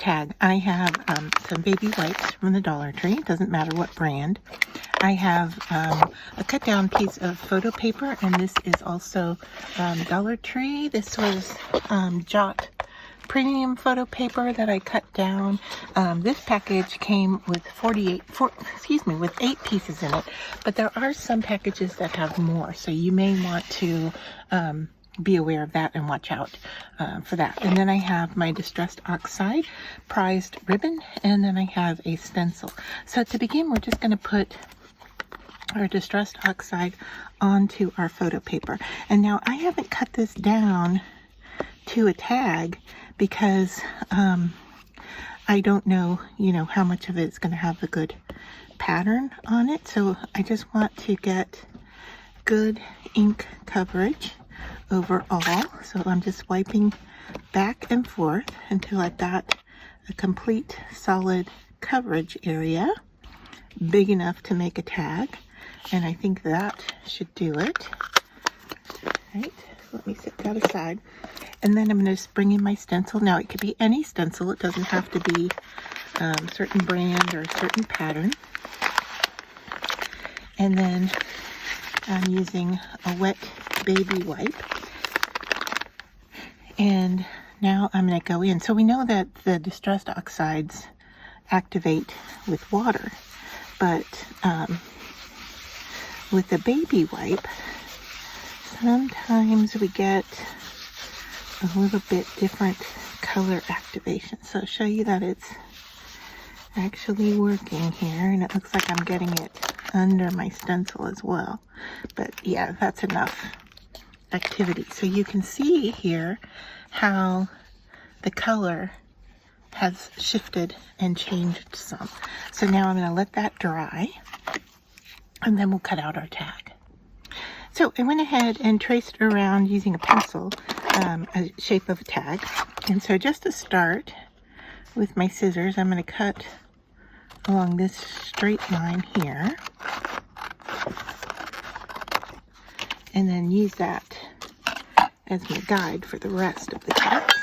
tag, I have some baby wipes from the Dollar Tree. It doesn't matter what brand. I have a cut down piece of photo paper, and this is also Dollar Tree. This was Jot premium photo paper that I cut down. This package came with with 8 pieces in it, but there are some packages that have more, so you may want to be aware of that and watch out for that. And then I have my Distress Oxide prized ribbon, and then I have a stencil. So to begin, we're just going to put our Distress Oxide onto our photo paper. And now I haven't cut this down to a tag because I don't know, how much of it's going to have a good pattern on it. So I just want to get good ink coverage overall. So I'm just wiping back and forth until I've got a complete solid coverage area big enough to make a tag. And I think that should do it. Right, let me set that aside. And then I'm going to just bring in my stencil. Now it could be any stencil. It doesn't have to be a certain brand or a certain pattern. And then I'm using a wet baby wipe. And now I'm going to go in. So we know that the Distress Oxides activate with water, but with the baby wipe, sometimes we get a little bit different color activation. So I'll show you that it's actually working here, and it looks like I'm getting it under my stencil as well. But yeah, that's enough activity. So you can see here how the color has shifted and changed some. So now I'm going to let that dry, and then we'll cut out our tag. So I went ahead and traced around using a pencil a shape of a tag. And so just to start with my scissors, I'm going to cut along this straight line here, and then use that as my guide for the rest of the cut.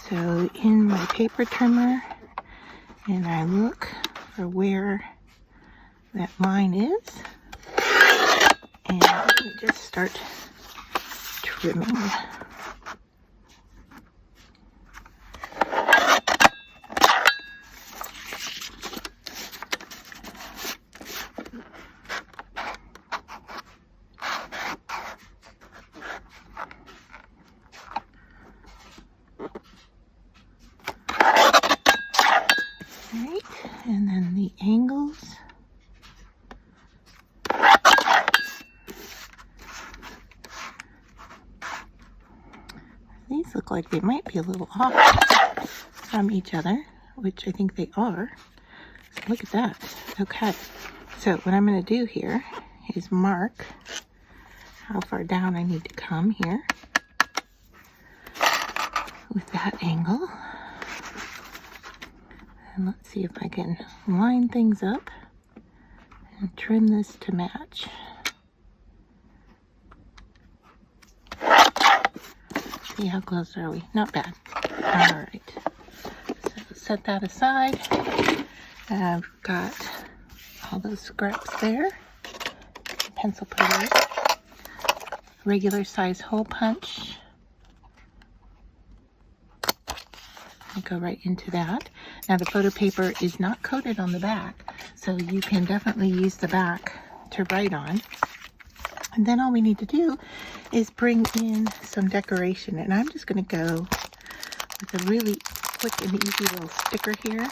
So in my paper trimmer, and I look for where that line is, and let me just start trimming. Right, and then the angles. These look like they might be a little off from each other, which I think they are. So look at that. Okay, so what I'm going to do here is mark how far down I need to come here with that angle. And let's see if I can line things up and trim this to match. See, how close are we? Not bad. All right. So set that aside. I've got all those scraps there. Pencil puller. Regular size hole punch. I'll go right into that. Now the photo paper is not coated on the back, so you can definitely use the back to write on. And then all we need to do is bring in some decoration. And I'm just going to go with a really quick and easy little sticker here.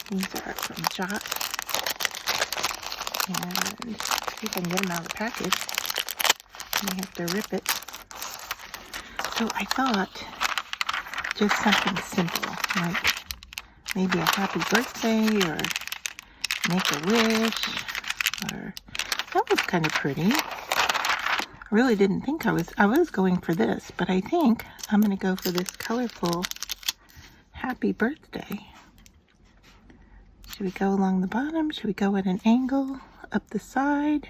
These are from Jot. And see if I can get them out of the package. I have to rip it. So I thought just something simple, like maybe a happy birthday or make a wish. Or that was kind of pretty. I really didn't think I was going for this, but I think I'm going to go for this colorful happy birthday. Should we go along the bottom? Should we go at an angle up the side?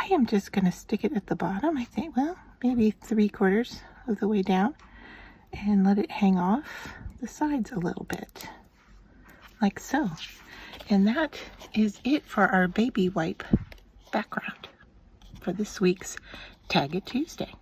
I am just going to stick it at the bottom, I think, well, maybe 3/4 of the way down, and let it hang off the sides a little bit, like so. And that is it for our baby wipe background for this week's Tag It Tuesday.